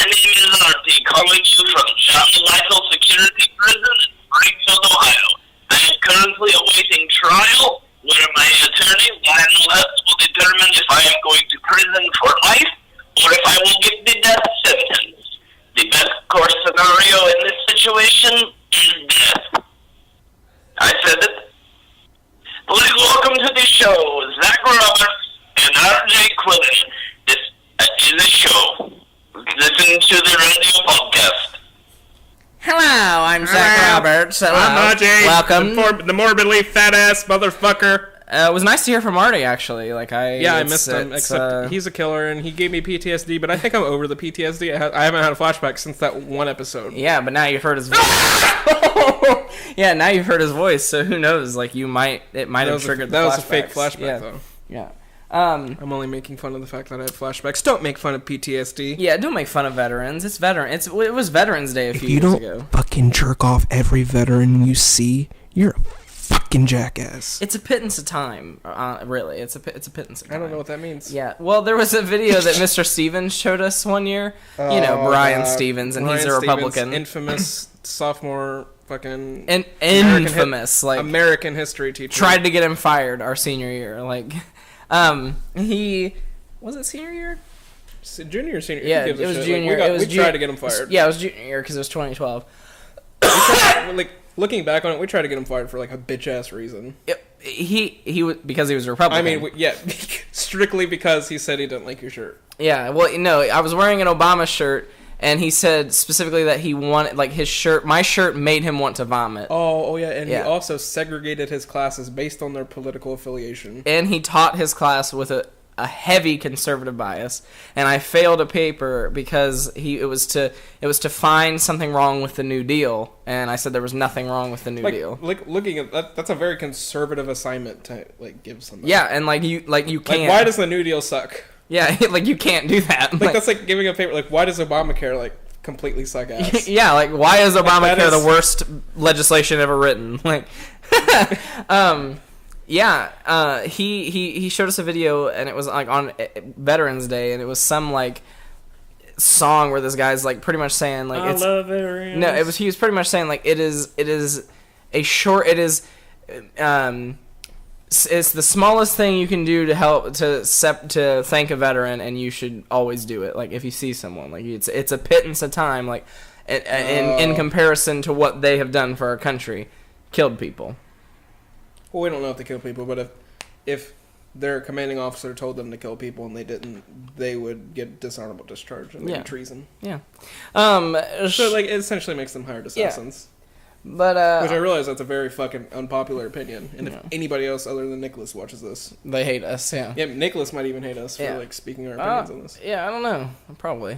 My name is Artie, calling you from John Lytle Security Prison in Springfield, Ohio. I am currently awaiting trial, where my attorney, Lionel Hutz, will determine if I am going to prison for life, or if I will get the death sentence. The best course scenario in this situation is death. I said it. Please welcome to the show, Zach Roberts and R.J. Quillen. This is a show. Listen to the radio podcast. Hello, I'm Zach Roberts. Hello. I'm RJ. Welcome. The morbidly fat ass motherfucker. It was nice to hear from Artie, actually. I missed him. Except he's a killer and he gave me PTSD, but I think I'm over the PTSD. I haven't had a flashback since that one episode. Yeah, but now you've heard his voice. Yeah, now you've heard his voice, so who knows? Like, it might have triggered the flashbacks. That was a fake flashback, though. Yeah. I'm only making fun of the fact that I had flashbacks. Don't make fun of PTSD. Yeah, don't make fun of veterans. It was Veterans Day a few years ago. If you don't fucking jerk off every veteran you see, you're a fucking jackass. It's a pittance of time, really. It's a pittance of time. I don't know what that means. Yeah, well, there was a video that Mr. Stevens showed us one year. Brian Stevens, and he's a Republican. Infamous sophomore fucking... Infamous. American history teacher. Tried to get him fired our senior year. He... Was it senior year? Junior or senior? Yeah, it was junior. We tried to get him fired. Yeah, it was junior year because it was 2012. Looking back on it, we tried to get him fired for a bitch ass reason. He was because he was a Republican. I mean, strictly because he said he didn't like your shirt. Yeah, well, no, I was wearing an Obama shirt, and he said specifically that he wanted his shirt. My shirt made him want to vomit. Oh yeah, and he also segregated his classes based on their political affiliation. And he taught his class with a heavy conservative bias, and I failed a paper because it was to find something wrong with the New Deal, and I said there was nothing wrong with the New Deal. Looking at that's a very conservative assignment to give somebody. Yeah, and you can't. Why does the New Deal suck? Yeah, you can't do that. That's like giving a paper. Why does Obamacare completely suck ass? Yeah, why is Obamacare the worst legislation ever written? Yeah, he showed us a video, and it was on Veterans Day, and it was some song where this guy's pretty much saying I love veterans. No, he was pretty much saying it's the smallest thing you can do to help to thank a veteran, and you should always do it. If you see someone, it's a pittance of time, in comparison to what they have done for our country, killed people. Well, we don't know if they kill people, but if their commanding officer told them to kill people and they didn't, they would get dishonorable discharge and treason. Yeah. So it essentially makes them hired assassins. Yeah. But which I realize that's a very fucking unpopular opinion, and if anybody else other than Nicholas watches this, they hate us. Yeah. Yeah, Nicholas might even hate us for speaking our opinions on this. Yeah, I don't know. Probably.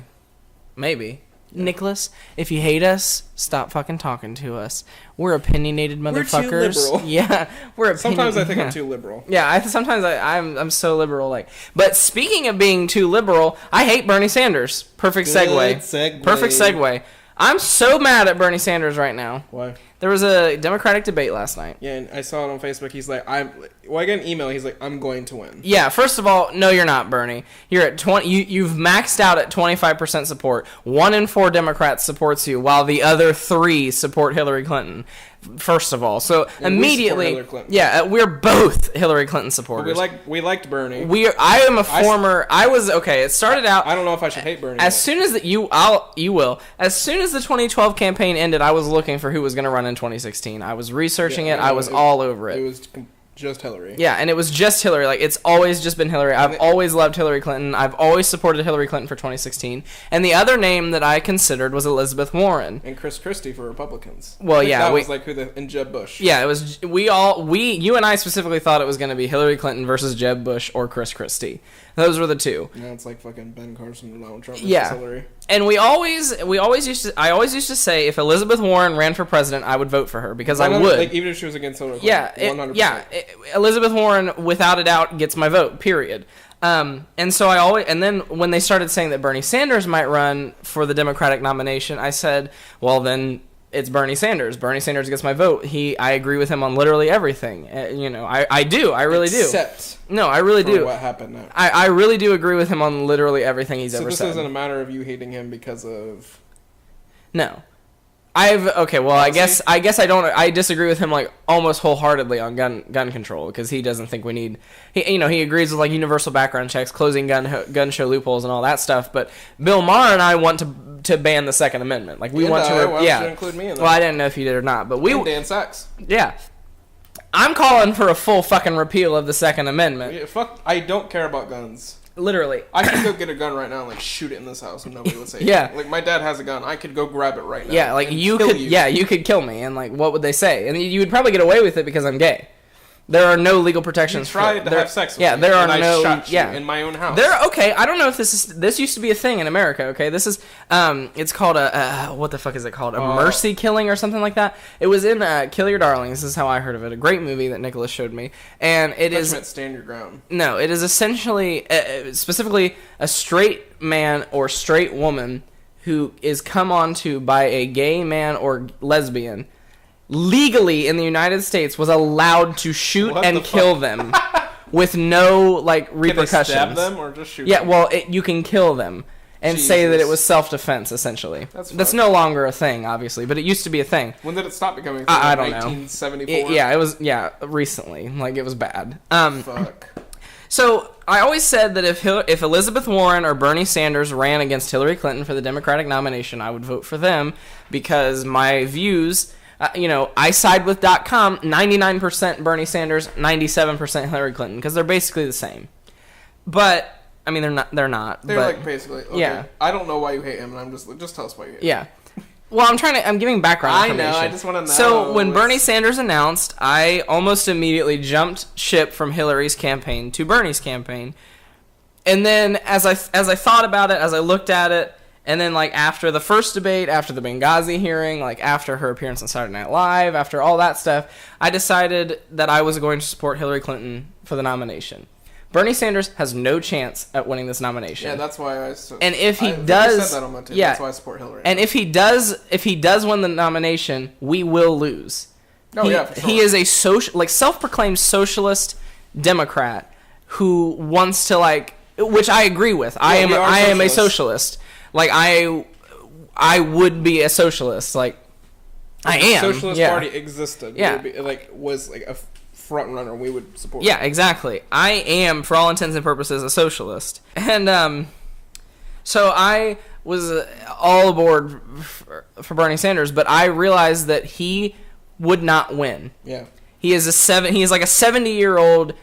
Maybe. Nicholas, if you hate us, stop fucking talking to us. We're opinionated motherfuckers. We're too liberal. Yeah, Sometimes I think I'm too liberal. Yeah, sometimes I'm so liberal. But speaking of being too liberal, I hate Bernie Sanders. Perfect segue. Perfect segue. I'm so mad at Bernie Sanders right now. Why? There was a Democratic debate last night. Yeah, and I saw it on Facebook. He's like, I got an email. He's like, I'm going to win. Yeah, first of all, no, you're not, Bernie. You're at 20. You've maxed out at 25% support. 1 in 4 Democrats supports you, while the other 3 support Hillary Clinton. First of all, so immediately, we're both Hillary Clinton supporters. But we liked Bernie. It started out. I don't know if I should hate Bernie. As soon as you will. As soon as the 2012 campaign ended, I was looking for who was going to run in 2016. I was researching it. I was all over it. It was just Hillary. Yeah, and it was just Hillary. It's always just been Hillary. I've always loved Hillary Clinton. I've always supported Hillary Clinton for 2016. And the other name that I considered was Elizabeth Warren. And Chris Christie for Republicans. Well, yeah. That was and Jeb Bush. Yeah, it was, you and I specifically thought it was going to be Hillary Clinton versus Jeb Bush or Chris Christie. Those were the two. Yeah, it's like fucking Ben Carson and Donald Trump versus Hillary. And I always used to say if Elizabeth Warren ran for president, I would vote for her because I would. Even if she was against Hillary Clinton. 100%. Elizabeth Warren, without a doubt, gets my vote. Period. And then when they started saying that Bernie Sanders might run for the Democratic nomination, I said, well, then it's Bernie Sanders. Bernie Sanders gets my vote. I agree with him on literally everything. I do. I really do. Except no, I really do. What happened now? I really do agree with him on literally everything he's ever said. So this isn't a matter of you hating him because of... No. I guess I disagree with him like almost wholeheartedly on gun control, because he doesn't think we need he agrees with like universal background checks, closing gun show loopholes and all that stuff, but Bill Maher and I want to ban the Second Amendment. Like we want to why should include me in that? Well, I didn't know if you did or not, but and Dan Sachs. Yeah. I'm calling for a full fucking repeal of the Second Amendment. Yeah, fuck, I don't care about guns. Literally. I could go get a gun right now and like shoot it in this house and nobody would say yeah. anything. Like my dad has a gun. I could go grab it right now. Yeah, like you could kill me, and like what would they say? And you would probably get away with it because I'm gay. There are no legal protections. You tried to have sex with me. Yeah, there are no. I shot you in my own house. Okay, I don't know if this used to be a thing in America. Okay, this is it's called what the fuck is it called? A mercy killing or something like that. It was in Kill Your Darlings. This is how I heard of it. A great movie that Nicholas showed me, and it is Stand Your Ground. No, it is essentially specifically a straight man or straight woman who is come on to by a gay man or lesbian. Legally in the United States was allowed to shoot and kill them with no like repercussions. Can they stab them or just shoot them? Yeah, well, you can kill them and say that it was self-defense essentially. That's no longer a thing, obviously, but it used to be a thing. When did it stop becoming a thing? I don't know. 1974? It was recently. Like it was bad. Fuck. So I always said that if Elizabeth Warren or Bernie Sanders ran against Hillary Clinton for the Democratic nomination, I would vote for them because my views. isidewith.com, 99% Bernie Sanders, 97% Hillary Clinton, because they're basically the same. But I mean, they're not. They're but, like basically. Okay. Yeah. I don't know why you hate him, and I'm just tell us why you hate him. Yeah. Well, I'm giving background information. I know. I just want to know. So when Bernie Sanders announced, I almost immediately jumped ship from Hillary's campaign to Bernie's campaign, and then as I thought about it, as I looked at it. And then, like, after the first debate, after the Benghazi hearing, like, after her appearance on Saturday Night Live, after all that stuff, I decided that I was going to support Hillary Clinton for the nomination. Bernie Sanders has no chance at winning this nomination. Yeah, that's why and if he does... I said that on my tape. That's why I support Hillary. And if he does win the nomination, we will lose. Oh, yeah, for sure. He is a self-proclaimed socialist Democrat who wants to, like... Which I agree with. I am a socialist. Like, I would be a socialist. Like, I am. The Socialist Party existed. Yeah. Was a front runner. We would support. Yeah, exactly. I am, for all intents and purposes, a socialist. And, so I was all aboard for Bernie Sanders, but I realized that he would not win. Yeah. He is like a 70-year-old...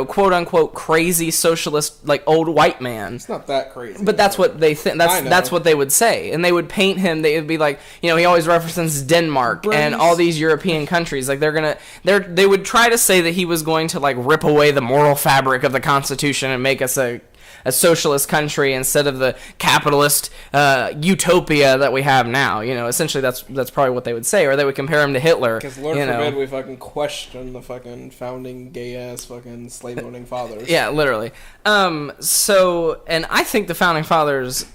quote unquote crazy socialist, like old white man. It's not that crazy. But that's what they think. That's what they would say, and they would paint him. They would be like, he always references Denmark and all these European countries. Like they would try to say that he was going to like rip away the moral fabric of the Constitution and make us a socialist country instead of the capitalist utopia that we have now. Essentially that's probably what they would say, or they would compare him to Hitler. Because Lord forbid we fucking question the fucking founding gay ass fucking slave owning fathers. Yeah, literally. So, and I think the founding fathers.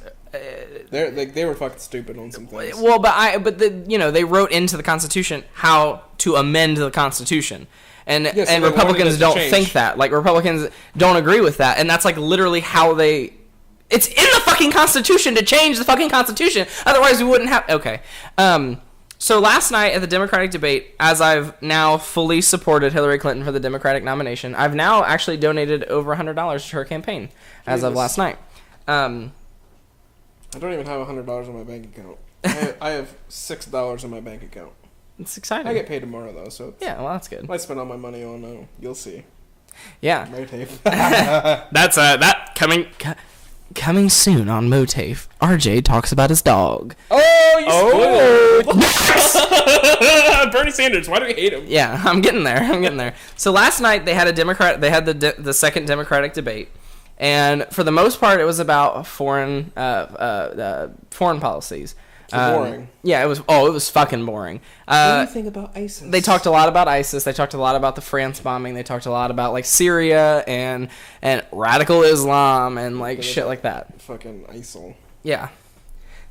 They were fucking stupid on some things. Well, they wrote into the Constitution how to amend the Constitution. And Republicans don't think that. Like, Republicans don't agree with that. And that's, like, literally how they... It's in the fucking Constitution to change the fucking Constitution. Otherwise, we wouldn't have... Okay. So last night at the Democratic debate, as I've now fully supported Hillary Clinton for the Democratic nomination, I've now actually donated over $100 to her campaign as of last night. I don't even have $100 on my bank account. I have $6 on my bank account. It's exciting. I get paid tomorrow, though, so... Yeah, well, that's good. I spend all my money on, you'll see. Yeah. MOATAIF. That's, that coming soon on MOATAIF. RJ talks about his dog. Oh, you spoiled! Bernie Sanders, why do we hate him? Yeah, I'm getting there. So last night, they had the second Democratic debate. And for the most part, it was about foreign policies. Boring. Yeah, it was fucking boring. What do you think about ISIS? They talked a lot about ISIS. They talked a lot about the France bombing. They talked a lot about like Syria and radical Islam and like shit like that. Fucking ISIL. Yeah.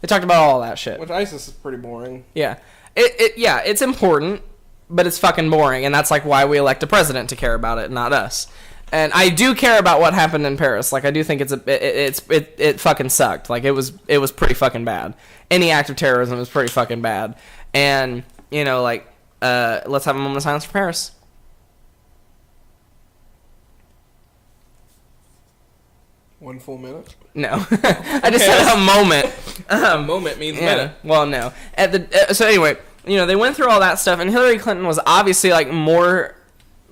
They talked about all that shit. Which ISIS is pretty boring. Yeah. Yeah, it's important, but it's fucking boring, and that's like why we elect a president to care about it, not us. And I do care about what happened in Paris. Like, I do think it fucking sucked. Like, it was pretty fucking bad. Any act of terrorism is pretty fucking bad. And, you know, like, let's have a moment of silence for Paris. One full minute? No. I just said a moment. A moment means a minute. Well, no. So anyway, you know, they went through all that stuff, and Hillary Clinton was obviously, like, more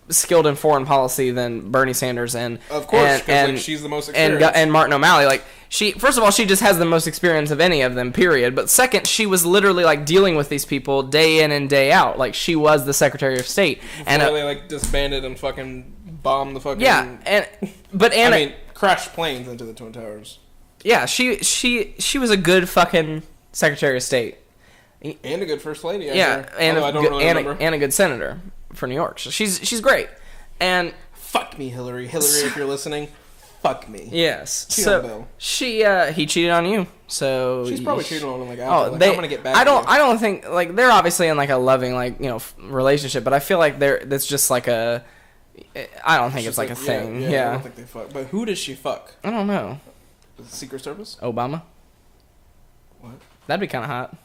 skilled in foreign policy than Bernie Sanders, and of course, because like, she's the most experienced, and Martin O'Malley. Like, she, first of all, she just has the most experience of any of them, period. But second, she was literally like dealing with these people day in and day out. Like, she was the Secretary of State, and they like disbanded and fucking bombed the fucking I mean, crashed planes into the Twin Towers. Yeah, she was a good fucking Secretary of State, and a good First Lady. And a good senator for New York. So she's great. And fuck me, Hillary. If you're listening, fuck me. Yes. Cheat on Bill. He cheated on you. So she's probably cheating on him like after. Oh, like, I'm gonna get back. I don't think like they're obviously in like a loving like, you know, relationship, but I feel like that's just like a I don't think it's like a thing. Yeah. I don't think they fuck. But who does she fuck? I don't know. The Secret Service? Obama? What? That'd be kind of hot.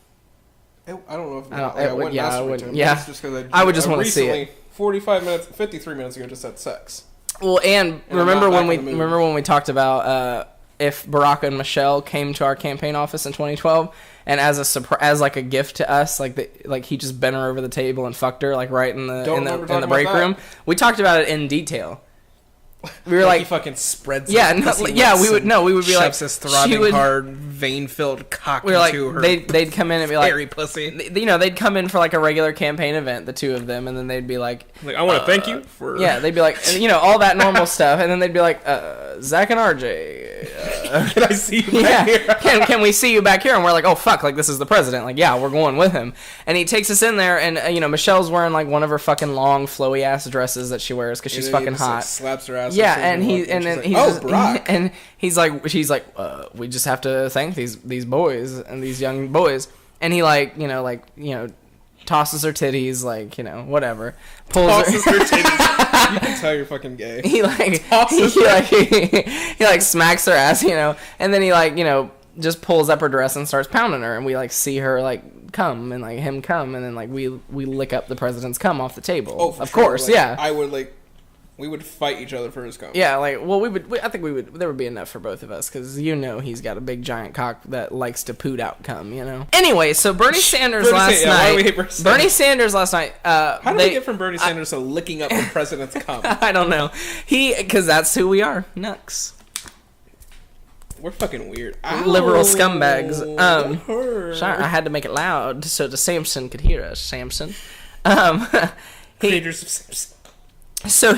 I don't know if I wouldn't masturbate to him. Yeah. Just I would just want to see it. 53 minutes ago, just had sex. Well, and remember when we talked about if Barack and Michelle came to our campaign office in 2012, and as like a gift to us, like he just bent her over the table and fucked her like right in the break room. We talked about it in detail. We were like, he fucking spreads. We would be like, this throbbing hard, vein-filled cock. We were like, into her they'd come in and be like, hairy pussy. You know, they'd come in for like a regular campaign event, the two of them, and then they'd be like, I want to thank you for. Yeah, they'd be like, you know, all that normal stuff, and then they'd be like, Zach and RJ, can I see you back here? Can we see you back here? And we're like, oh fuck, like this is the president. Like, yeah, we're going with him. And he takes us in there, and you know, Michelle's wearing like one of her fucking long flowy ass dresses that she wears because she's fucking hot. Like, slaps her ass. Yeah, and he's Barack. And she's like, we just have to thank these boys and these young boys. And he like, you know, tosses her titties, like, you know, whatever. Tosses her titties. You can tell you're fucking gay. He smacks her ass, you know, and then he like, you know, just pulls up her dress and starts pounding her, and we like see her like come and like him come, and then like we lick up the president's cum off the table. Oh, for of sure. course, like, yeah. I would like. We would fight each other for his cum. Yeah, like, well, I think there would be enough for both of us, because, you know, he's got a big giant cock that likes to poot out cum, you know? Anyway, so Bernie Sanders last night... Bernie Sanders last night... How did we get from Bernie Sanders to licking up the president's cum? I don't know. Because that's who we are. Nux. We're fucking weird. Liberal scumbags. Sorry, I had to make it loud so the Samson could hear us. Samson. Creators of Samson. So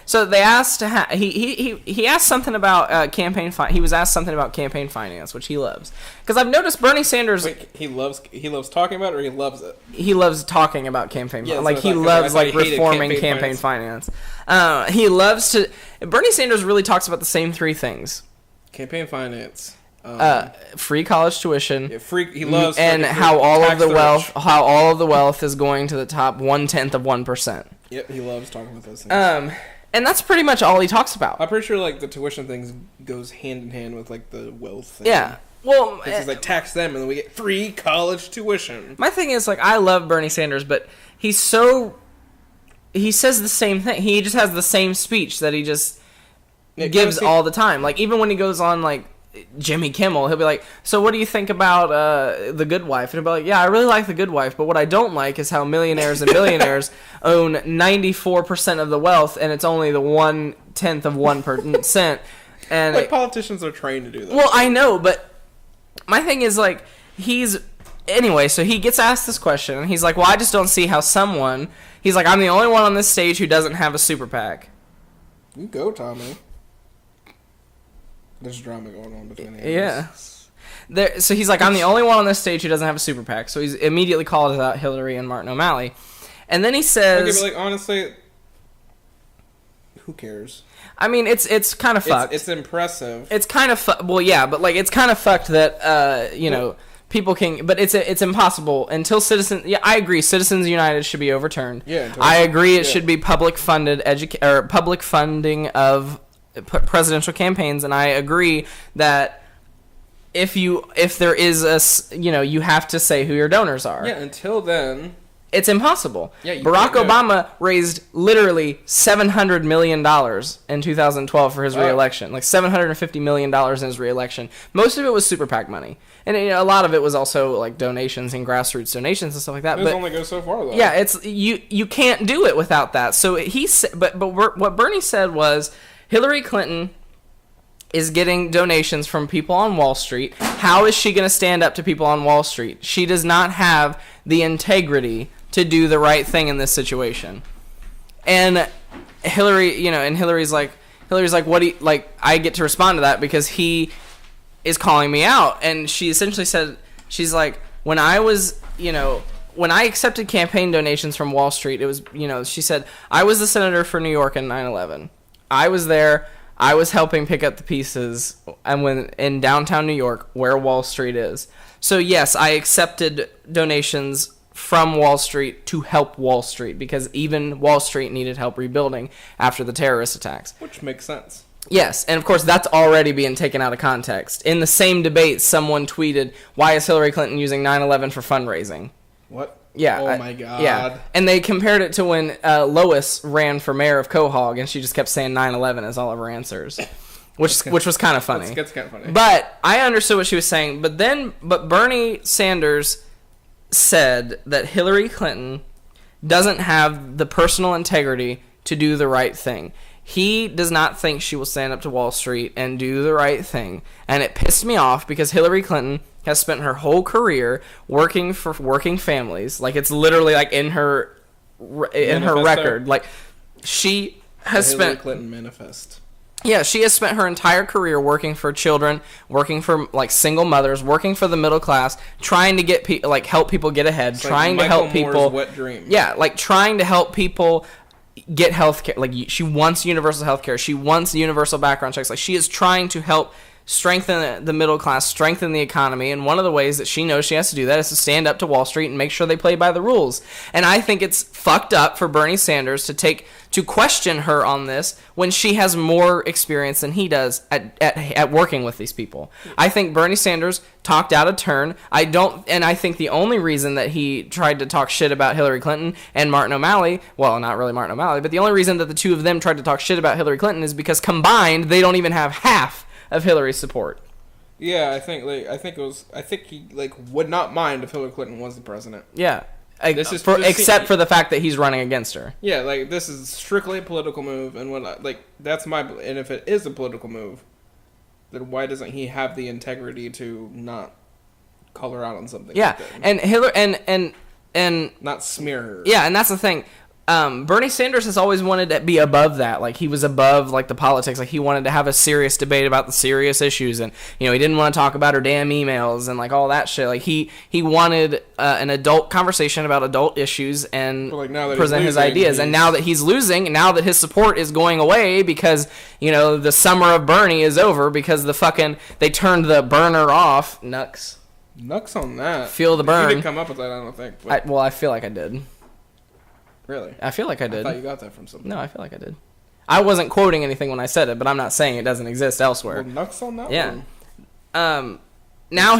so they asked he asked something about campaign he was asked something about campaign finance, which he loves, because I've noticed Bernie Sanders. Wait, he loves talking about it, or he loves it? He loves talking about campaign. Yeah, like, he loves like reforming campaign finance. He loves to. Bernie Sanders really talks about the same three things: campaign finance, free college tuition. Yeah, he loves, and how all of the wealth is going to the top 1/10 of 1%. Yep, he loves talking about those things. And that's pretty much all he talks about. I'm pretty sure like the tuition things goes hand in hand with like the wealth thing. Yeah. Well, it's like tax them and then we get free college tuition. My thing is, like, I love Bernie Sanders, but he says the same thing. He just has the same speech that he just gives all the time. Like, even when he goes on like Jimmy Kimmel, he'll be like, so what do you think about The Good Wife? And he'll be like, yeah, I really like The Good Wife, but what I don't like is how millionaires and billionaires own 94% of the wealth, and it's only the 1/10 of 1%. And like, politicians are trained to do that. Well, I know, but my thing is, like, anyway, so he gets asked this question, and he's like, well, I just don't see how he's like, I'm the only one on this stage who doesn't have a super PAC. You go, Tommy. There's drama going on between the Yeah. So he's like, I'm the only one on this stage who doesn't have a super PAC. So he's immediately called out Hillary and Martin O'Malley. And then he says... Okay, but like, honestly, who cares? I mean, it's kind of fucked. It's impressive. It's kind of well, yeah, but like, it's kind of fucked that, you know, people can, but it's impossible until I agree. Citizens United should be overturned. Yeah, I agree. It should be public funded public funding of presidential campaigns, and I agree that if there is you have to say who your donors are. Yeah, until then, it's impossible. Yeah, Barack Obama raised literally $700 million in 2012 for his reelection. Like $750 million in his reelection. Most of it was super PAC money. And a lot of it was also like donations and grassroots donations and stuff like that. It only goes so far though. Yeah, it's you can't do it without that. So but what Bernie said was Hillary Clinton is getting donations from people on Wall Street. How is she going to stand up to people on Wall Street? She does not have the integrity to do the right thing in this situation. And Hillary's like, what do you, like, I get to respond to that because he is calling me out. And she essentially said, she's like, when I accepted campaign donations from Wall Street, it was, she said, I was the senator for New York in 9/11. I was there. I was helping pick up the pieces in downtown New York where Wall Street is. So yes, I accepted donations from Wall Street to help Wall Street because even Wall Street needed help rebuilding after the terrorist attacks. Which makes sense. Yes, and of course that's already being taken out of context. In the same debate, someone tweeted, why is Hillary Clinton using 9/11 for fundraising? What? Yeah. Oh my God. Yeah. And they compared it to when Lois ran for mayor of Quahog, and she just kept saying 9/11 as all of her answers, which was kind of funny. That's kind of funny. But I understood what she was saying. But Bernie Sanders said that Hillary Clinton doesn't have the personal integrity to do the right thing. He does not think she will stand up to Wall Street and do the right thing. And it pissed me off because Hillary Clinton has spent her whole career working for working families. Like, it's literally like in her record. Like, she has spent Hillary Clinton manifest. Yeah, she has spent her entire career working for children, working for like single mothers, working for the middle class, trying to get help people get ahead, it's trying like to help Michael people. Moore's wet dream. Yeah, like trying to help people get health care. Like, she wants universal health care. She wants universal background checks. Like, she is trying to help strengthen the middle class, strengthen the economy, and one of the ways that she knows she has to do that is to stand up to Wall Street and make sure they play by the rules. And I think it's fucked up for Bernie Sanders to question her on this when she has more experience than he does at working with these people. I think Bernie Sanders talked out of turn. I think the only reason that he tried to talk shit about Hillary Clinton and Martin O'Malley, well, not really Martin O'Malley, but the only reason that the two of them tried to talk shit about Hillary Clinton is because combined they don't even have half of Hillary's support. Yeah, I think he would not mind if Hillary Clinton was the president. Yeah. Except for the fact that he's running against her. Yeah, like, this is strictly a political move, and and if it is a political move, then why doesn't he have the integrity to not call her out on something? Yeah, like that? and Hillary and not smear her. Yeah, and that's the thing. Bernie Sanders has always wanted to be above that. Like, he was above, like, the politics. Like, he wanted to have a serious debate about the serious issues. And, he didn't want to talk about her damn emails and, like, all that shit. Like, he wanted an adult conversation about adult issues and present his ideas. And now that he's losing, now that his support is going away because, the summer of Bernie is over because they turned the Bern-er off. Nux on that. Feel the burn. You didn't come up with that, I don't think. I feel like I did. Really? I feel like I did. I thought you got that from something. No, I feel like I did. I wasn't quoting anything when I said it, but I'm not saying it doesn't exist elsewhere. Well, Nux on that one. Yeah. Now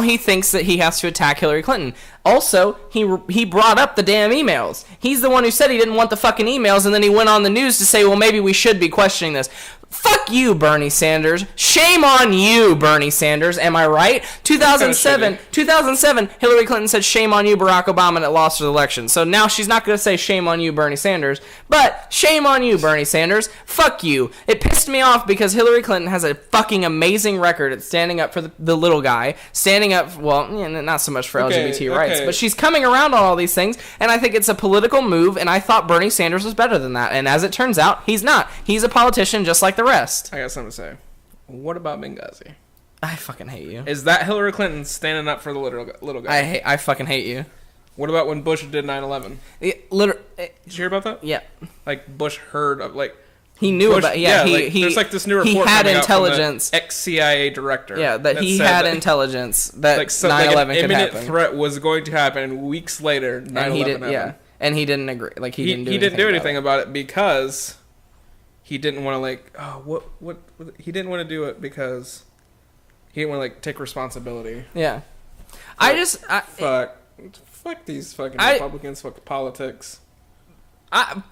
he thinks that he has to attack Hillary Clinton. Also, he brought up the damn emails. He's the one who said he didn't want the fucking emails, and then he went on the news to say, well, maybe we should be questioning this. Fuck you, Bernie Sanders. Shame on you, Bernie Sanders. Am I right? 2007, Hillary Clinton said, shame on you, Barack Obama, and it lost the election. So now she's not going to say shame on you, Bernie Sanders, but shame on you, Bernie Sanders. Fuck you. It pissed me off because Hillary Clinton has a fucking amazing record at standing up for the little guy, standing up, well, not so much for LGBT rights, but she's coming around on all these things, and I think it's a political move, and I thought Bernie Sanders was better than that, and as it turns out, he's not. He's a politician just like the rest. I got something to say. What about Benghazi? I fucking hate you. Is that Hillary Clinton standing up for the little guy? I fucking hate you. What about when Bush did 9/11? Did you hear about that? Yeah. Like, Bush heard of, like, He knew Bush, about there's like this new report he had coming out from the intelligence ex-CIA director. Yeah, that he had intelligence that 9/11 could an imminent happen. threat was going to happen, and weeks later 9/11 happened. Yeah, and he didn't agree. Like he didn't do anything about it because he didn't want to he didn't want to do it because he didn't want to take responsibility. Yeah. Fuck these fucking Republicans, fuck politics. I'm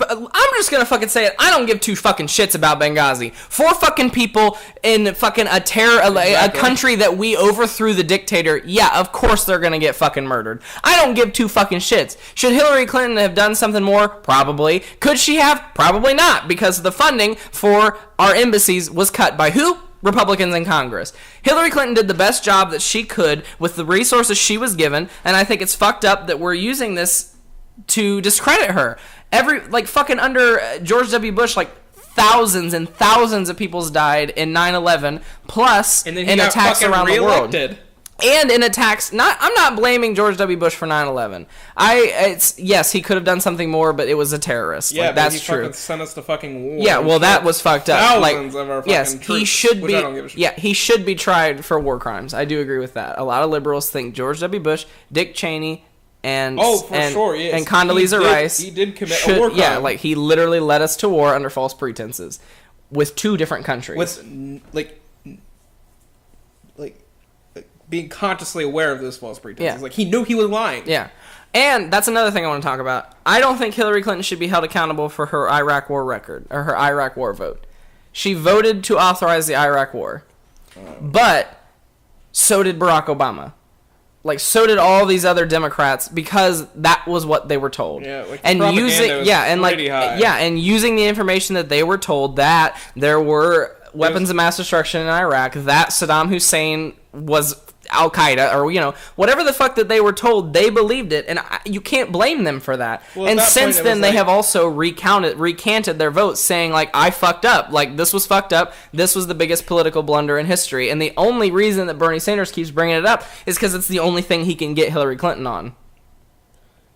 just gonna fucking say it. I don't give two fucking shits about Benghazi. 4 fucking people in fucking a country that we overthrew the dictator. Yeah, of course they're gonna get fucking murdered. I don't give two fucking shits. Should Hillary Clinton have done something more? Probably. Could she have? Probably not, because the funding for our embassies was cut by who? Republicans in Congress. Hillary Clinton did the best job that she could with the resources she was given, and I think it's fucked up that we're using this to discredit her. Fucking under George W. Bush, thousands and thousands of people's died in 9/11, plus in attacks around the world. And in attacks, I'm not blaming George W. Bush for 9/11. Yes, he could have done something more, but it was a terrorist. Yeah, that's he true. Fucking sent us to fucking war. Yeah, well, that was fucked up. Thousands of our fucking troops, he should which be. I don't give a shit. Yeah, he should be tried for war crimes. I do agree with that. A lot of liberals think George W. Bush, Dick Cheney, and sure, yes. and Condoleezza Rice. He did commit a war crime. Yeah, he literally led us to war under false pretenses with 2 different countries. With being consciously aware of those false pretenses. Yeah. He knew he was lying. Yeah. And that's another thing I want to talk about. I don't think Hillary Clinton should be held accountable for her Iraq war record, or her Iraq war vote. She voted to authorize the Iraq war. But so did Barack Obama. So did all these other Democrats, because that was what they were told. Yeah, and using the information that they were told, that there were weapons of mass destruction in Iraq, that Saddam Hussein was Al-Qaeda, or whatever the fuck that they were told, they believed it, and you can't blame them for that. Well, and since then, they have also recanted their votes, saying I fucked up, this was fucked up, this was the biggest political blunder in history, and the only reason that Bernie Sanders keeps bringing it up is because it's the only thing he can get Hillary Clinton on.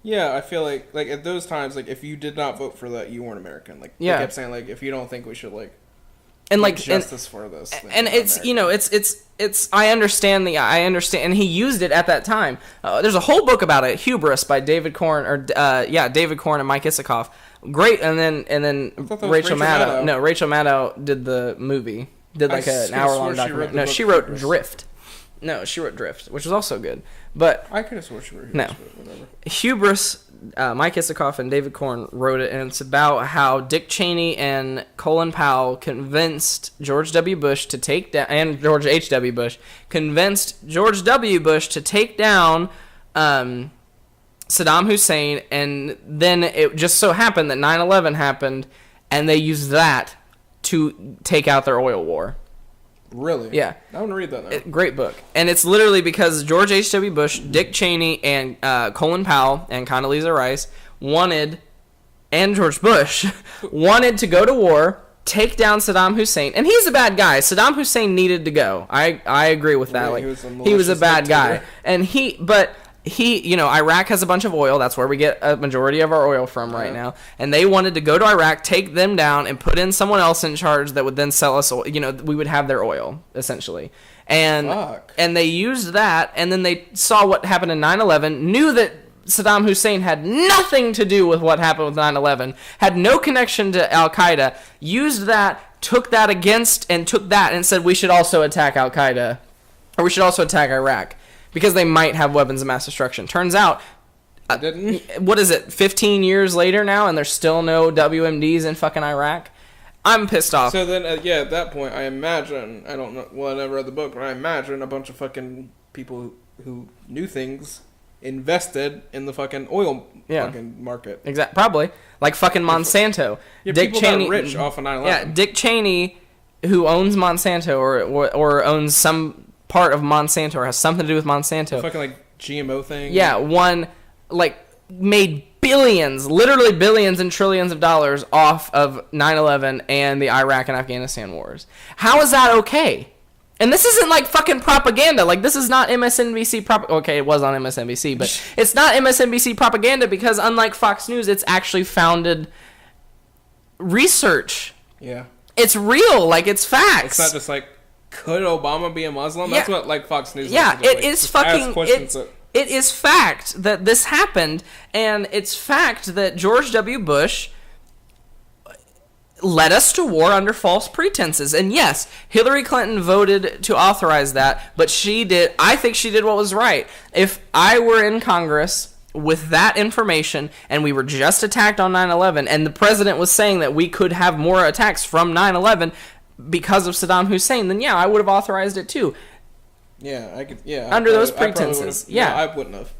Yeah, I feel like at those times, if you did not vote for that, you weren't American. They kept saying if you don't think we should justice for this, and it's it's I understand, and he used it at that time. There's a whole book about it, Hubris, by David Korn, David Korn and Mike Isikoff. Great, and then Rachel Maddow. No, Rachel Maddow did the movie. Did an hour-long documentary. No, she wrote Drift. No, she wrote Drift, which was also good. But I could have sworn she wrote Hubris. No, whatever. Hubris. Mike Isikoff and David Korn wrote it, and it's about how Dick Cheney and Colin Powell convinced George W. Bush to take down, and George H.W. Bush convinced George W. Bush to take down Saddam Hussein, and then it just so happened that 9/11 happened, and they used that to take out their oil war. Really? Yeah. I want to read that now. Great book. And it's literally because George H.W. Bush, Dick Cheney, and Colin Powell, and Condoleezza Rice and George Bush, wanted to go to war, take down Saddam Hussein. And he's a bad guy. Saddam Hussein needed to go. I agree with that. He was a bad guy. And Iraq has a bunch of oil. That's where we get a majority of our oil from right now. And they wanted to go to Iraq, take them down, and put in someone else in charge that would then sell us oil. We would have their oil, essentially. And they used that, and then they saw what happened in 9/11, knew that Saddam Hussein had nothing to do with what happened with 9/11, had no connection to Al-Qaeda, used that, took that and said we should also attack Al-Qaeda, or we should also attack Iraq. Because they might have weapons of mass destruction. Turns out, what is it, 15 years later now, and there's still no WMDs in fucking Iraq? I'm pissed off. So then, at that point, I imagine, I don't know, well, I never read the book, but I imagine a bunch of fucking people who knew things invested in the fucking oil fucking market. Exactly, probably. Like fucking Monsanto. Yeah, Dick Cheney got rich off of 9/11. Yeah, Dick Cheney, who owns Monsanto, or owns some part of Monsanto, or has something to do with Monsanto. The fucking GMO thing. Yeah, made billions, literally billions and trillions of dollars off of 9/11 and the Iraq and Afghanistan wars. How is that okay? And this isn't fucking propaganda. This is not MSNBC okay, it was on MSNBC, but it's not MSNBC propaganda, because unlike Fox News, it's actually founded research Yeah. It's real. Like, it's facts. It's not just like, could Obama be a Muslim? Yeah. That's what, like, Fox News Yeah, likes to do. it Like, is just fucking... ask questions It is fact that this happened, and it's fact that George W. Bush led us to war under false pretenses. And yes, Hillary Clinton voted to authorize that, but I think she did what was right. If I were in Congress with that information and we were just attacked on 9/11 and the president was saying that we could have more attacks from 9/11 because of Saddam Hussein, then yeah, I would have authorized it too. Yeah, I could. Yeah, under those pretenses. Yeah, no, I wouldn't have.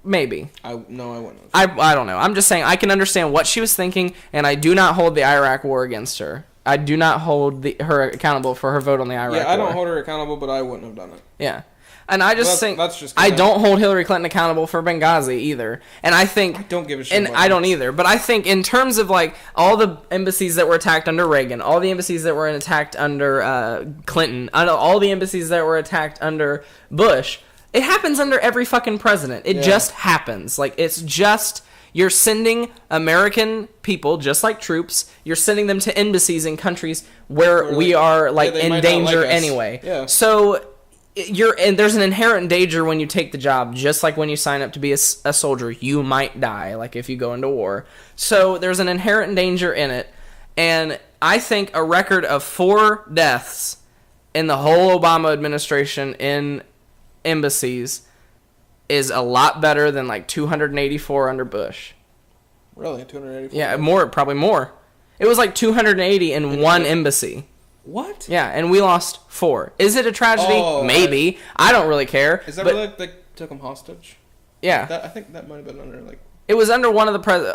Maybe. I wouldn't have. I don't know. I'm just saying I can understand what she was thinking, and I do not hold the Iraq war against her. I do not hold her accountable for her vote on the Iraq war. Yeah, I don't hold her accountable, but I wouldn't have done it. Yeah. And I just think that's just I don't hold Hillary Clinton accountable for Benghazi either. And I think I don't give a shit. And I don't either. But I think in terms of like all the embassies that were attacked under Reagan, all the embassies that were attacked under Clinton, all the embassies that were attacked under Bush, it happens under every fucking president. It just happens. Like, it's just, you're sending American people, just like troops, you're sending them to embassies in countries where we are like in danger anyway. Yeah. So and there's an inherent danger when you take the job, just like when you sign up to be a soldier. You might die, like if you go into war. So there's an inherent danger in it. And I think a record of 4 deaths in the whole Obama administration in embassies is a lot better than like 284 under Bush. Really? 284? Yeah, probably more. It was like 280 in one embassy. What? Yeah, and we lost 4. Is it a tragedy? Oh, maybe. I don't really care. Is that really like they took him hostage? Yeah. I think that might have been under like... It was under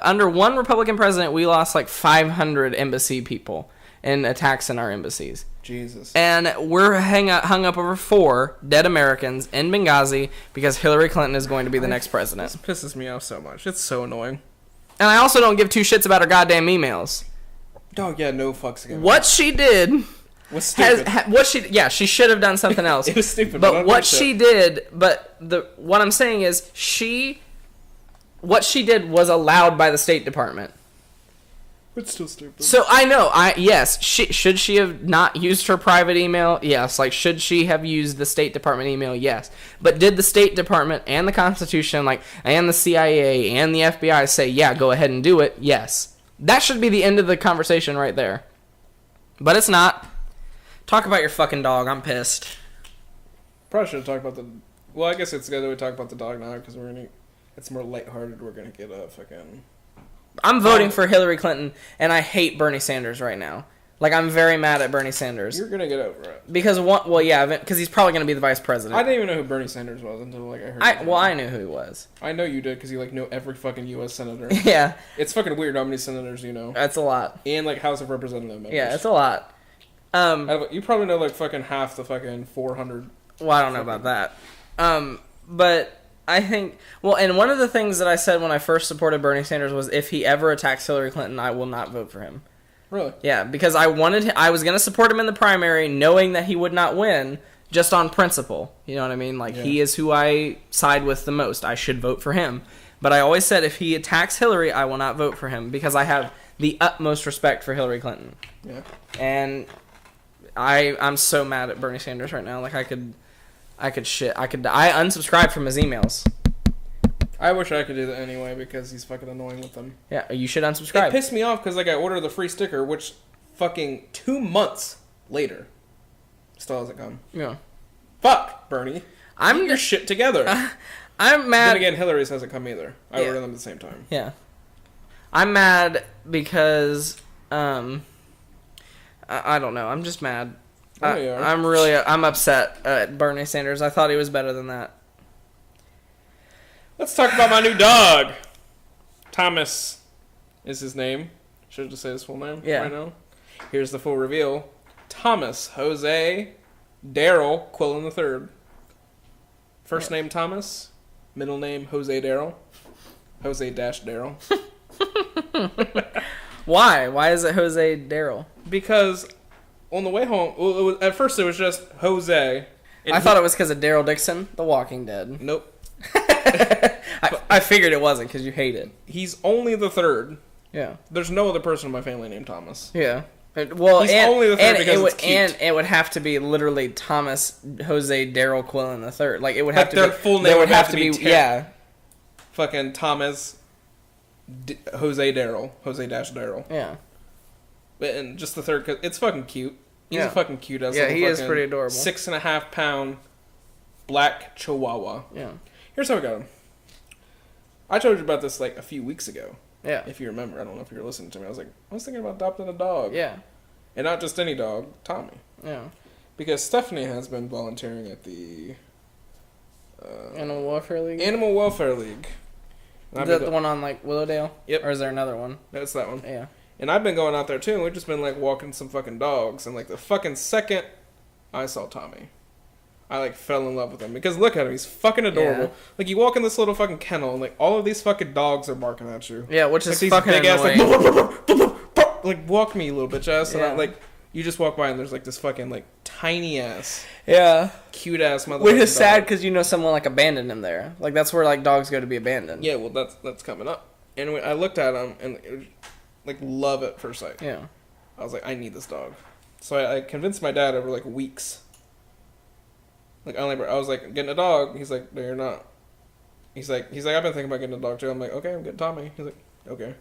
under one Republican president, we lost like 500 embassy people in attacks in our embassies. Jesus. And we're hung up over 4 dead Americans in Benghazi because Hillary Clinton is going to be the next president. This pisses me off so much. It's so annoying. And I also don't give 2 shits about her goddamn emails. Oh, yeah, no fucks again. What she did was stupid. She should have done something else. It was stupid. But what she did, what I'm saying is what she did was allowed by the State Department. It's still stupid. So I know, should she have not used her private email? Yes. Like, should she have used the State Department email? Yes. But did the State Department and the Constitution, and the CIA and the FBI say, yeah, go ahead and do it? Yes. That should be the end of the conversation right there. But it's not. Talk about your fucking dog. I'm pissed. Probably should have talked about the... Well, I guess it's good that we talk about the dog now, because it's more lighthearted. We're going to get a fucking... I'm voting for Hillary Clinton, and I hate Bernie Sanders right now. Like, I'm very mad at Bernie Sanders. You're going to get over it. Because, because he's probably going to be the vice president. I didn't even know who Bernie Sanders was until, I heard I knew who he was. I know you did, because you, know every fucking U.S. senator. Yeah. It's fucking weird how many senators you know. That's a lot. And, House of Representative members. Yeah, it's a lot. You probably know, fucking half the fucking 400. Well, I don't know about that. But... I think, and one of the things that I said when I first supported Bernie Sanders was if he ever attacks Hillary Clinton, I will not vote for him. Really? Yeah, because I was going to support him in the primary knowing that he would not win just on principle. You know what I mean? He is who I side with the most. I should vote for him. But I always said if he attacks Hillary, I will not vote for him because I have the utmost respect for Hillary Clinton. Yeah. And I'm so mad at Bernie Sanders right now. I unsubscribed from his emails. I wish I could do that anyway because he's fucking annoying with them. Yeah, you should unsubscribe. It pissed me off because I ordered the free sticker, which fucking 2 months later still hasn't come. Yeah. Fuck, Bernie. Get your shit together. I'm mad. Then again, Hillary's hasn't come either. I ordered them at the same time. Yeah. I'm mad because I don't know. I'm just mad. I'm upset at Bernie Sanders. I thought he was better than that. Let's talk about my new dog. Thomas is his name. Should I just say his full name right now? Here's the full reveal. Thomas Jose-Darryl Quillen III. First name Thomas. Middle name Jose-Darryl. Jose-Darryl. Why? Why is it Jose-Darryl? Because... on the way home, at first it was just Jose. I thought it was because of Daryl Dixon, The Walking Dead. Nope. I figured it wasn't because you hate it. He's only the 3rd Yeah. There's no other person in my family named Thomas. Yeah. Well, he's only the third because it's cute. And it would have to be literally Thomas Jose-Darryl Quillen III. Like, it would have to their be... full name would have to be... Yeah. Fucking Thomas Jose-Darryl. Jose-Darryl. Yeah. And just the third, because it's fucking cute. He's a fucking cute ass. Yeah, he is pretty adorable. 6.5 pound black Chihuahua. Yeah. Here's how we got him. I told you about this like a few weeks ago. Yeah. If you remember, I don't know if you were listening to me. I was thinking about adopting a dog. Yeah. And not just any dog, Tommy. Yeah. Because Stephanie has been volunteering at the Animal Welfare League. Animal Welfare League. The one on like Willowdale. Yep. Or is there another one? That's that one. Yeah. And I've been going out there too, and we've just been like walking some fucking dogs, and like the fucking second I saw Tommy, I like fell in love with him because look at him, he's fucking adorable. Yeah. Like you walk in this little fucking kennel, and like all of these fucking dogs are barking at you. Yeah, which is like, fucking big annoying. Ass, like walk me, little bitch ass, and Yeah. I, like you just walk by and there's like this fucking like tiny ass, cute ass motherfucker. Which is sad because you know someone like abandoned him there. Like that's where like dogs go to be abandoned. Yeah, well that's coming up. Anyway, I looked at him and it was, like love at first sight. Yeah. I was like, I need this dog. So I convinced my dad over like weeks. Like I was like, getting a dog. He's like, no, you're not. He's like, I've been thinking about getting a dog too. I'm like, okay, I'm getting Tommy. He's like, okay.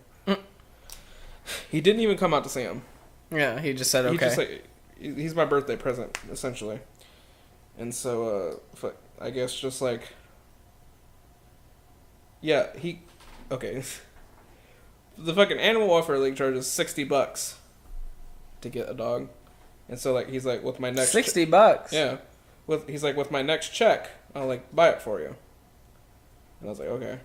He didn't even come out to see him. Yeah, he just said okay. He just like, he's my birthday present essentially. And so, I guess just like, yeah, okay. The fucking Animal Welfare League charges $60 to get a dog, and so like he's like with my next $60. Yeah, he's like with my next check, I'll like buy it for you. And I was like, okay.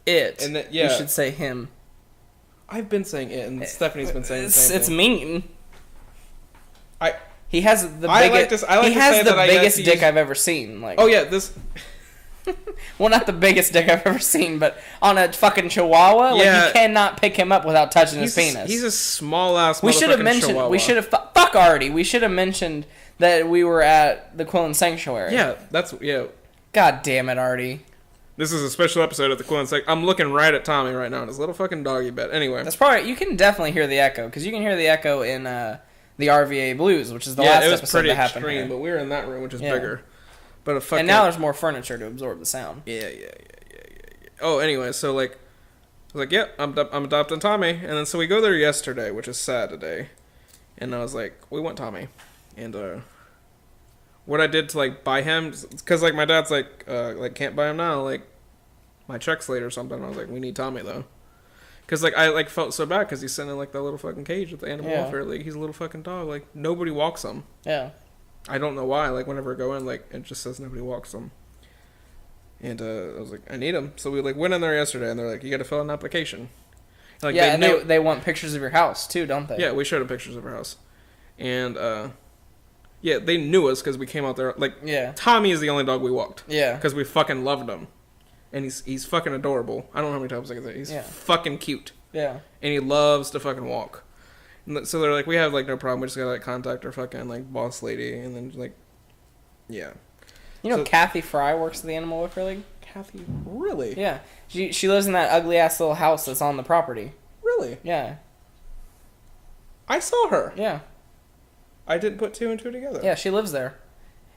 And then, yeah, you should say him. I've been saying it, and Stephanie's been saying the same thing. It's mean. He has the biggest dick I've ever seen. Like, oh yeah, this. Well, not the biggest dick I've ever seen, but on a fucking Chihuahua, like you cannot pick him up without touching his penis. He's a small ass. We should have mentioned. Chihuahua. We should have fuck Artie. We should have mentioned that we were at the Quillen Sanctuary. Yeah, God damn it, Artie. This is a special episode of the Quillen Sanctuary. I'm looking right at Tommy right now in his little fucking doggy bed. Anyway, that's probably you can definitely hear the echo because you can hear the echo in the RVA Blues, which is the last episode that happened. Yeah, it was pretty extreme, but we were in that room, which is bigger. But and now there's more furniture to absorb the sound. Yeah. Oh, anyway, so like, I was like, yeah, I'm adopting Tommy, and then so we go there yesterday, which is Saturday, and I was like, we want Tommy, and what I did to like buy him, because like my dad's like can't buy him now, like my check's late or something. I was like, we need Tommy though, because like I like felt so bad because he's sitting in like that little fucking cage at the Animal Welfare League. He's a little fucking dog, like nobody walks him. Yeah. I don't know why. Like whenever I go in, like it just says nobody walks them. And I was like, I need them. So we like went in there yesterday, and they're like, you got to fill out an application. And, like, they want pictures of your house too, don't they? Yeah, we showed them pictures of our house, and they knew us because we came out there. Like, Tommy is the only dog we walked. Yeah, because we fucking loved him, and he's fucking adorable. I don't know how many times I can say he's fucking cute. Yeah, and he loves to fucking walk. So they're like, we have like no problem. We just gotta like contact our fucking like boss lady, and then like, yeah. You know, Kathy Fry works at the Animal Welfare League. Kathy, really? Yeah, she lives in that ugly ass little house that's on the property. Really? Yeah. I saw her. Yeah. I didn't put two and two together. Yeah, she lives there,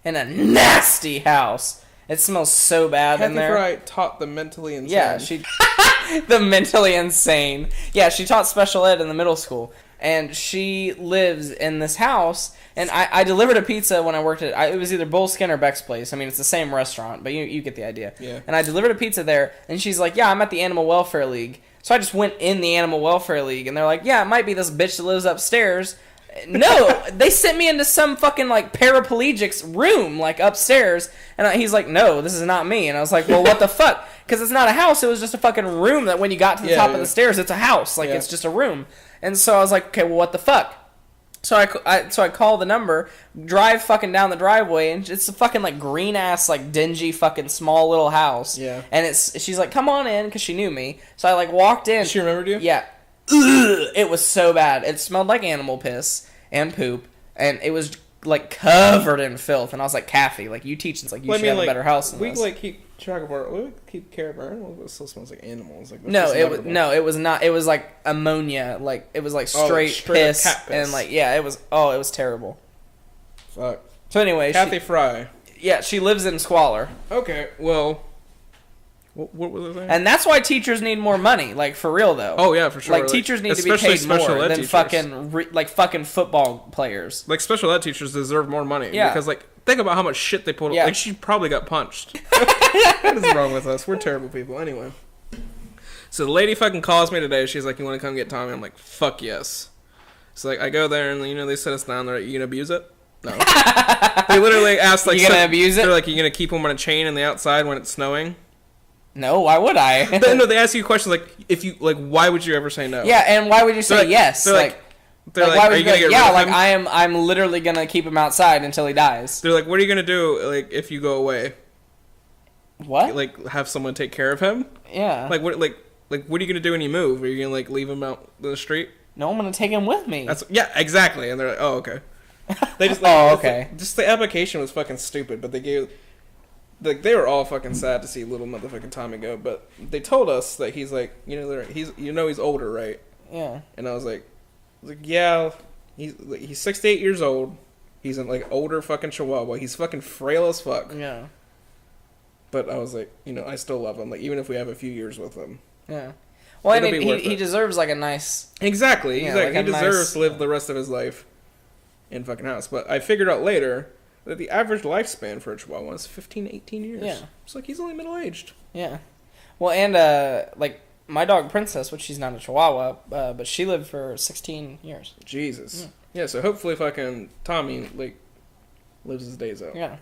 in a nasty house. It smells so bad in there. Kathy Fry taught the mentally insane. Yeah, the mentally insane. Yeah, she taught special ed in the middle school. And she lives in this house, and I delivered a pizza when I worked at, it was either Bullskin or Beck's Place. I mean, it's the same restaurant, but you get the idea. Yeah. And I delivered a pizza there, and she's like, yeah, I'm at the Animal Welfare League. So I just went in the Animal Welfare League, and they're like, yeah, it might be this bitch that lives upstairs. No, they sent me into some fucking, like, paraplegic's room, like, upstairs, and he's like, no, this is not me. And I was like, well, what the fuck? Because it's not a house, it was just a fucking room that when you got to the top of the stairs, it's a house. Like, it's just a room. And so I was like, okay, well, what the fuck? So I call the number, drive fucking down the driveway, and it's a fucking, like, green-ass, like, dingy fucking small little house. Yeah. And she's like, come on in, because she knew me. So I, like, walked in. She remembered you? Yeah. Ugh, it was so bad. It smelled like animal piss and poop, and it was like covered in filth, and I was like, Kathy, like you teach us, like you should have a better house than we this. like keep track of we keep care of our animals, but it still smells like animals. Like, it was not. It was like ammonia, like it was like straight piss, cat piss, and like it was terrible. Fuck. So anyway, Kathy Fry. Yeah, she lives in squalor. Okay, well. What was I saying? And that's why teachers need more money, like for real though. Oh yeah, for sure. Like teachers need to be paid more than fucking football players. Like special ed teachers deserve more money. Yeah. Because like think about how much shit they pulled. Yeah. Like she probably got punched. What is wrong with us? We're terrible people. Anyway. So the lady fucking calls me today. She's like, "You want to come get Tommy?" I'm like, "Fuck yes." So like I go there and they sit us down. They're like, "You gonna abuse it?" No. They literally asked like, "You gonna abuse it?" They're like, "You gonna keep him on a chain in the outside when it's snowing?" No, why would I? No, they ask you questions like, if you like, why would you ever say no? Yeah, and why would you say yes? They're like, why would are you gonna get rid of him? I'm literally gonna keep him outside until he dies. They're like, what are you gonna do like if you go away? What? Like have someone take care of him? Yeah. Like what are you gonna do when you move? Are you gonna like leave him out in the street? No, I'm gonna take him with me. Exactly. And they're like, oh okay. They just okay. Just the application was fucking stupid, but they gave. Like they were all fucking sad to see little motherfucking Tommy go, but they told us that he's like, he's older, right? Yeah. And I was like, yeah, he's 68 years old. He's an like older fucking Chihuahua. He's fucking frail as fuck. Yeah. But I was like, I still love him. Like even if we have a few years with him. Yeah. Well, I mean, he deserves like a nice. Exactly. Yeah, he deserves to live the rest of his life in fucking house. But I figured out later that the average lifespan for a Chihuahua is 15 to 18 years. Yeah. It's like he's only middle-aged. Yeah. Well, and, like, my dog Princess, which she's not a Chihuahua, but she lived for 16 years. Jesus. Yeah, so hopefully fucking Tommy, like, lives his days out. Yeah.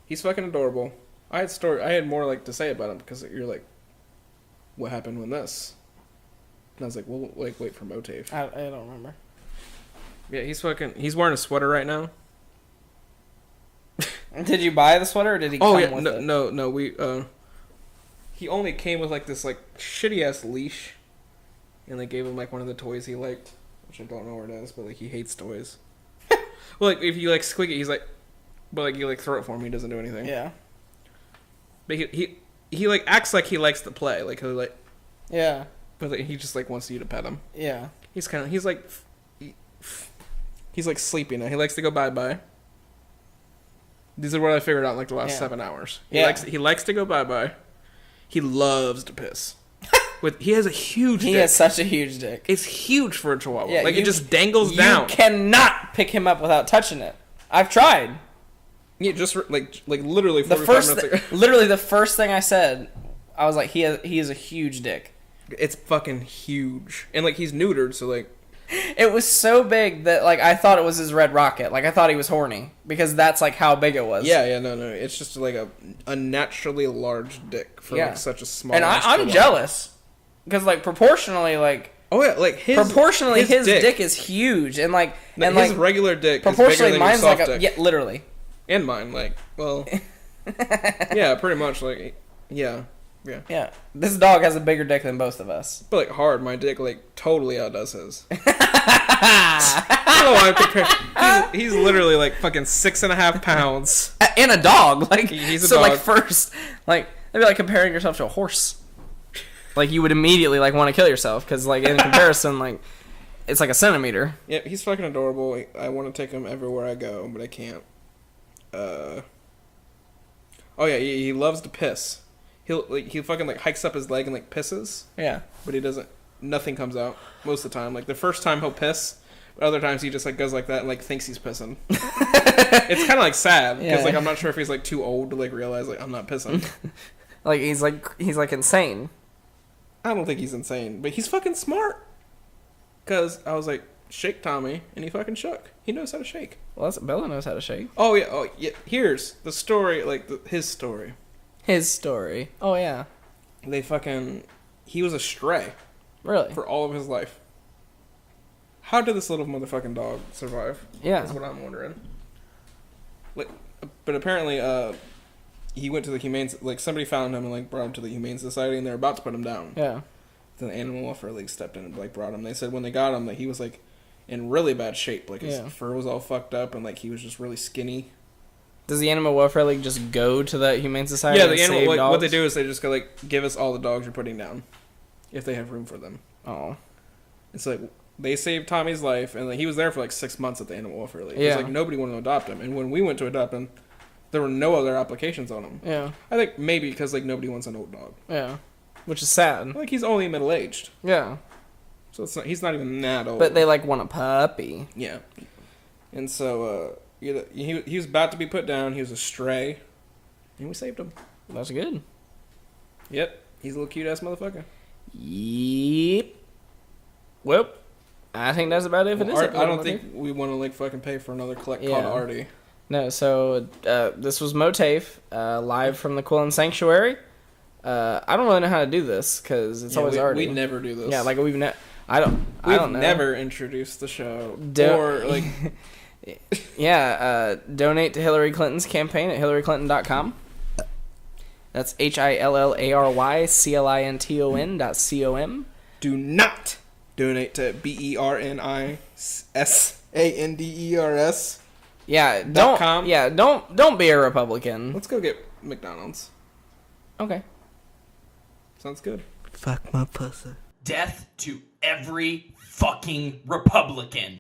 He's fucking adorable. I had more, like, to say about him, because you're like, what happened when this? And I was like, well, like, wait for MOATAIF. I don't remember. Yeah, he's wearing a sweater right now. Did you buy the sweater, or did he come with it? No, we, he only came with, like, this, like, shitty-ass leash, and they gave him, like, one of the toys he liked, which I don't know where it is, but, like, he hates toys. Well, like, if you, like, squeak it, he's like, but, like, you, like, throw it for him, he doesn't do anything. Yeah. But he like, acts like he likes to play, like, he'll, like... Yeah. But, like, he just, like, wants you to pet him. Yeah. He's like, he's, like, sleepy now. He likes to go bye-bye. These are what I figured out in like the last 7 hours. He likes to go bye-bye. He loves to piss. He has a huge dick. He has such a huge dick. It's huge for a Chihuahua. Yeah, like it just dangles down. You cannot pick him up without touching it. I've tried. Yeah, just like literally 45 minutes ago. Literally the first thing I said, I was like, he has a huge dick. It's fucking huge. And like he's neutered, so like it was so big that like I thought it was his red rocket. Like I thought he was horny because that's like how big it was. Yeah, no. It's just like a naturally large dick for like such a small. And I'm jealous because like proportionally, like his dick is huge, and like his regular dick proportionally is bigger than mine's your soft like dick. literally. And mine, like, well, yeah, pretty much, like, yeah. This dog has a bigger dick than both of us. But, like, hard, my dick, like, totally outdoes his. I don't he's literally, like, fucking 6.5 pounds. And a dog. Like, he's a dog. Like, first, like, that'd be like comparing yourself to a horse. Like, you would immediately, like, want to kill yourself, because, like, in comparison, like, it's like a centimeter. Yeah, he's fucking adorable. I want to take him everywhere I go, but I can't. Oh yeah, he loves to piss. He fucking like hikes up his leg and like pisses. Yeah. But he doesn't. Nothing comes out most of the time. Like the first time he'll piss, but other times he just like goes like that and like thinks he's pissing. It's kind of like sad because like I'm not sure if he's like too old to like realize like I'm not pissing. Like he's like insane. I don't think he's insane, but he's fucking smart. Cause I was like, shake Tommy, and he fucking shook. He knows how to shake. Well, Bella knows how to shake. Oh yeah. Here's the story, like his story. His story. Oh yeah. He was a stray. Really? For all of his life. How did this little motherfucking dog survive? Yeah. That's what I'm wondering. Like, but apparently, he went to the humane. Like somebody found him and like brought him to the Humane Society, and they're about to put him down. Yeah. Then the animal welfare league stepped in and like brought him. They said when they got him that he was like in really bad shape. Like his fur was all fucked up, and like he was just really skinny. Does the Animal Welfare League just go to the Humane Society? Yeah, and the animal. save Like, dogs? what they do is they just go like, give us all the dogs you're putting down, if they have room for them. Oh, It's like they saved Tommy's life, and like, he was there for like 6 months at the Animal Welfare League. Yeah. It's like nobody wanted to adopt him, and when we went to adopt him, there were no other applications on him. yeah, I think maybe because like nobody wants an old dog. yeah, which is sad. Like he's only middle aged, Yeah, so it's not, he's not even that old. but they like want a puppy. Yeah, and so he was about to be put down. He was a stray, and we saved him. That's good. Yep, he's a little cute ass motherfucker. Yep. Well, I think that's about it for this episode. I don't think we want to like fucking pay for another call to Artie. No, so this was MOATAIF, live from the Quillen Sanctuary. I don't really know how to do this because it's always Artie. We never do this. Yeah, like we've I don't know. Never introduced the show or like. Yeah, donate to Hillary Clinton's campaign at HillaryClinton.com. That's HILLARYCLINTON.com. Do not donate to BERNISSANDERS. Yeah, don't be a Republican. Let's go get McDonald's. Okay. Sounds good. Fuck my pussy. Death to every fucking Republican.